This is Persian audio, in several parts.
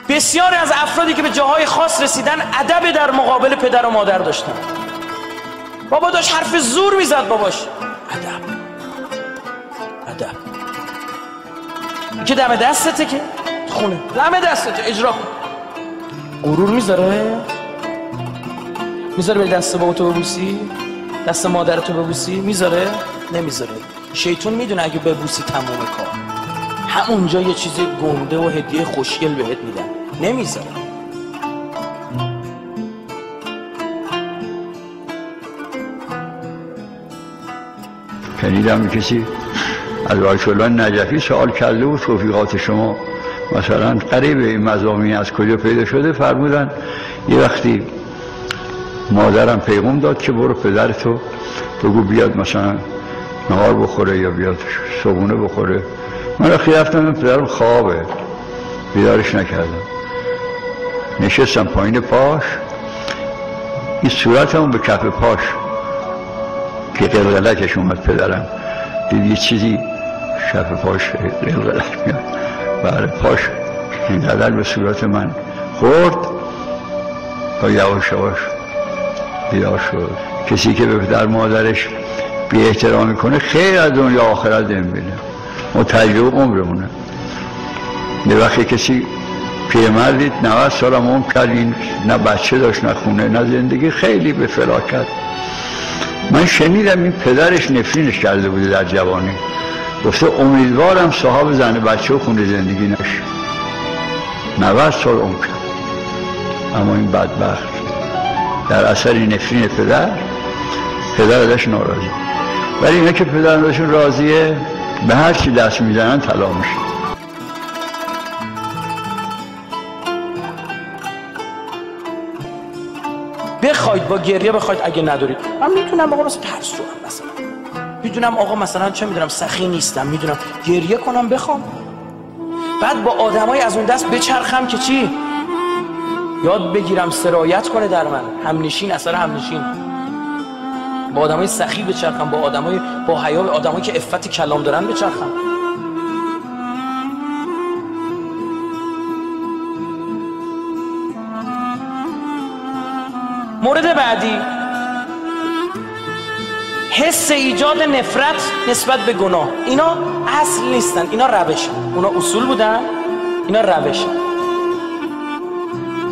بسیاری از افرادی که به جاهای خاص رسیدن ادب در مقابل پدر و مادر داشتن. بابا داشت حرف زور میزد باباش. ادب که دم دستته که خونه دم دستته اجرا کن. غرور میذاره به دست باباتو ببوسی، دست مادرتو ببوسی، میذاره؟ نمیذاره. شیطون میدونه اگه ببوسی تموم کار، همونجا یه چیز گنده و هدیه خوشگل بهت میدن. نمیذاره. شنیدم کسی از آیت الله نجفی سوال کرده و توفیقات شما مثلا قریب این مضامین از کجا پیدا شده؟ فرمودن یه وقتی مادرم پیغام داد که برو پدرتو بگو بیاد مثلا نهار بخوره یا بیاد صبحونه بخوره. من وقتی رفتم پدرم خوابه، بیدارش نکردم، نشستم پایین پاش، این صورتم به کف پاش که قلقلکش اومد. پدرم دید یه چیزی کف پاش قلقلک میاد، بله پاش اینقدر به صورت من خورد تا یواش یواش بیدار شد. کسی که به پدر مادرش بی احترامی کنه خیر از دنیا آخرت نمیبینه، تجربه عمرمونه. یه وقتی کسی پیرمردید 90 سالم عمر کرد، این نه بچه داشت نه خونه نه زندگی، خیلی به فلاکت. من شنیدم این پدرش نفرینش کرده بوده در جوانی، گفته امیدوارم صاحب زن بچه و خونه زندگی نشه. 90 سال عمر کرد، اما این بدبخت در اثر نفرین پدر ازش ناراضی. ولی اینا که پدر ازشون راضیه به هر چی دست میزنن طلا میشه. بخواید با گریه بخواید اگه ندارید. من میتونم آقا مثلا ترسوام، مثلا میدونم آقا مثلا چه میدونم سخی نیستم، میدونم گریه کنم بخوام، بعد با آدمای از اون دست بچرخم که چی؟ یاد بگیرم سرایت کنه در من، همنشین اثر همنشین. با آدمای سخی بچرخم، با آدمای با حیا، آدمایی که عفت کلام دارن بچرخم. مورد بعدی، حس ایجاد نفرت نسبت به گناه. اینا اصل نیستن، اینا روشن. اونا اصول بودن، اینا روشن.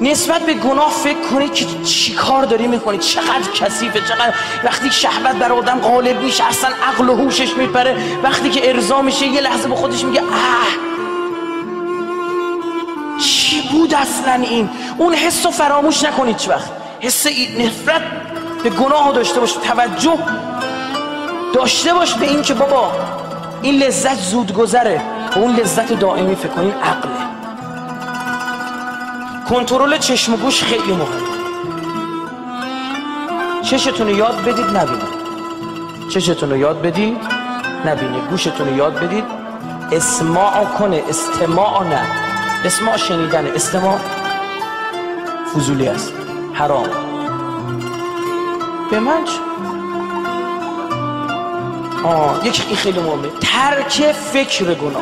نسبت به گناه فکر کنید که چی کار داری میکنید، چقدر کثیفه، چقدر وقتی شهوت بر آدم غالب میشه اصلا عقل و هوشش میپره، وقتی که ارضا میشه یه لحظه به خودش میگه چی بود اصلا این. اون حس رو فراموش نکنید هیچ وقت. حس نفرت به گناه داشته باش، توجه داشته باش به این که بابا این لذت زود گذره و اون لذت دائمی فکر کنین عقله. کنترل چشم و گوش خیلی مهمه. چشتون رو یاد بدید نبینید، چشتون رو یاد بدید نبینید، گوشتون رو یاد بدید اسماع کنه، استماع نه. اسماع شنیدنه، استماع فضولی است، حرام. به من یک این خیلی مهمه، ترک فکر گناه.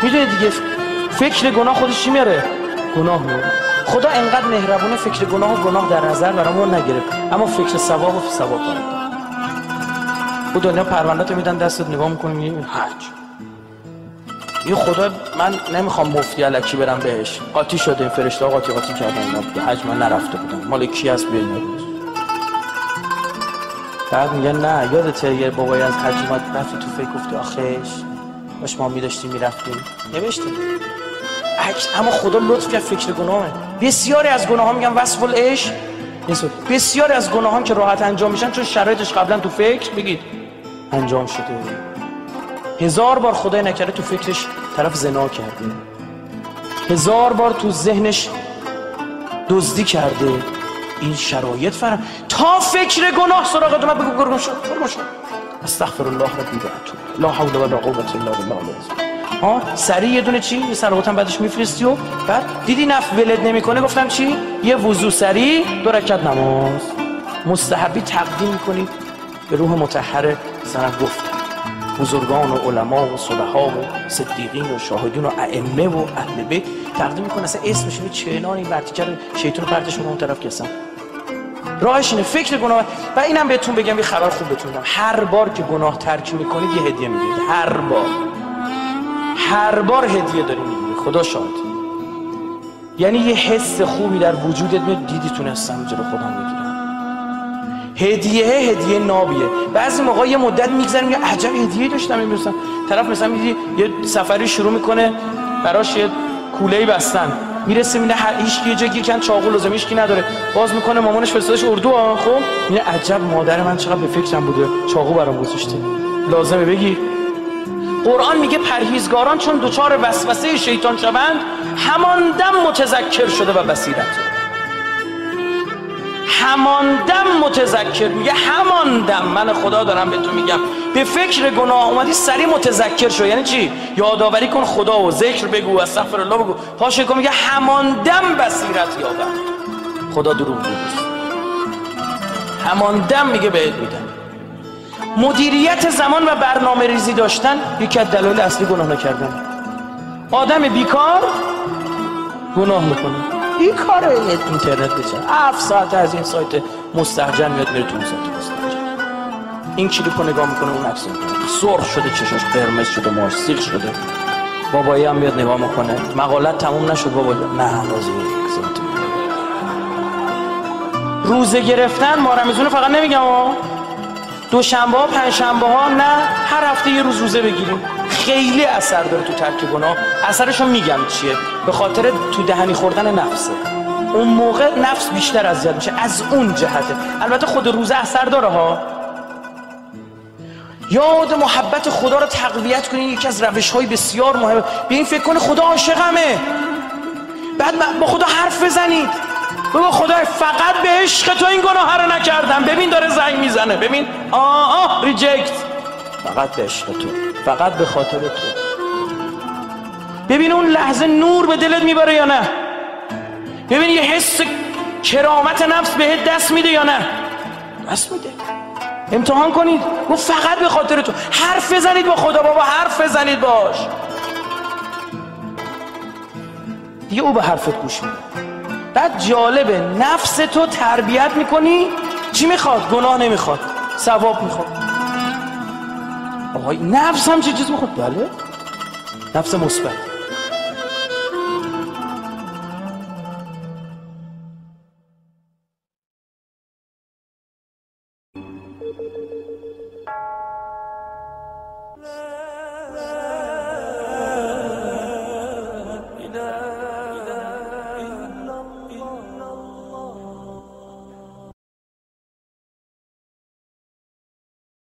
میدونید دیگه فکر گناه خودش چی میاره؟ گناه میاره. خدا انقدر مهربونه فکر گناه و گناه در نظر برامون نگرفت، اما فکر ثواب و ثواب داره. او دنیا پرونده‌تو میدن دستت، نگاه میکنی میگی حج. این خدا من نمیخوام مفتی الکی برم بهش، قاطی شده این فرشته ها قاطی کردن، اینا حج من نرفته بودم، مال کی هست بیاین نگوش. بعد میگن نه یادته یه بابایی از حج اومد رفتی تو فکر گفتی آخیش باش ما میداشتیم میرفتیم، نوشتیم اما خدا لطف کرد فکر گناهه. بسیاری از گناه‌ها میگن وصف العشق نیست. بسیاری از گناهان که راحت انجام میشن چون شرایطش قبلا تو فکر بگید انجام شده. 1000 بار خدای نکرده تو فکرش طرف زنا کرده، 1000 بار تو ذهنش دزدی کرده. این شرایط فرم تا فکر گناه سراغت اومد بگو گرگم شد استغفر الله ربی و اتوب لا حول ولا قوة الا بالله العظیم. سریع یه دونه چی؟ یه صلواتم بعدش میفرستی و بعد دیدی نفع ولد نمیکنه، گفتم چی؟ یه وضو سریع 2 رکعت نماز مستحبی تقدیم میکنید به روح مطهر سنت. گفت بزرگان و علما و صلحا و صدیقین و شاهدین و ائمه و اهل بیت تقدیم میکنه. اصلا اسمش رو چنان این ورتیکر شیطان پرتش اون طرف کسم راهش اینه فکر گناه. و اینم بهتون بگم یه خبر خوب بهتون بدم، هر بار که گناه ترک میکنید یه هدیه میگیرید. هر بار هدیه داری میگیری. خدا شاهد. یعنی یه حس خوبی در وجودت میاد، دیدی تونستم جلو خودم بگیرم. هدیه نابیه. بعضی موقع یه مدت میگذره میگه عجب هدیه داشتم میبرسم. طرف مثلا میدی یه سفری شروع میکنه براش یه کوله‌ای بستن، میرسه میبینه هیچ کی جا گیر کن چاقو لازم هیچ کی نداره، باز میکنه مامانش فرستادش اردو. خب میگه عجب مادر من چقدر به فکرم بوده چاقو برام گذاشته، لازمه بگیر. قرآن میگه پرهیزگاران چون دچار وسوسه شیطان شوند همان دم متذکر شده و بصیرت. همان دم متذکر، میگه همان دم من خدا دارم به تو میگم به فکر گناه اومدی سریع متذکر شو. یعنی چی؟ یادآوری کن خدا و ذکر بگو استغفر الله بگو پاشه کن. میگه همان دم بصیرت یابد. خدا دروغ نیست. همان دم میگه بهت میدم. مدیریت زمان و برنامه ریزی داشتن یکی از دلایل اصلی گناه نکردن. آدم بیکار گناه میکنه. بیکاره اینترنت بچه 7 ساعت از این سایت مستهجن میاد میره تو اون سایت مستهجن. این کلیپو نگاه میکنه اون عکس سرخ شده چشاش قرمز شده ماش سیخ شده. بابایی هم میاد نگاه میکنه مقالت تموم نشد بابایی نه بازی روزه گرفتن ما رمضان فقط نمیگم دوشنبه ها پنجشنبه ها نه هر هفته یه روز روزه بگیریم خیلی اثر داره تو ترک گناه. اثرشو میگم چیه، به خاطر تو دهنی خوردن نفسه. اون موقع نفس بیشتر اذیت میشه از اون جهته. البته خود روزه اثر داره ها. یاد محبت خدا رو تقویت کنین یکی از روش‌های بسیار مهمه. به این فکر کنید خدا عاشقمه، بعد با خدا حرف بزنید بگو خدای فقط به عشق تو این گناه رو نکردم. ببین داره زنگ میزنه، ببین ریجکت. فقط به عشق تو، فقط به خاطر تو. ببین اون لحظه نور به دلت میبره یا نه. ببین یه حس کرامت نفس بهت دست میده یا نه. دست میده. امتحان کنید. گفت فقط به خاطر تو. حرف بزنید با خدا بابا، حرف بزنید باش. دیگه او به حرفت گوش میده. بعد جالبه نفس تو تربیت میکنی چی میخواد؟ گناه نمیخواد، ثواب میخواد. آقای نفس هم چه چیز میخواد؟ بله نفس مثبت.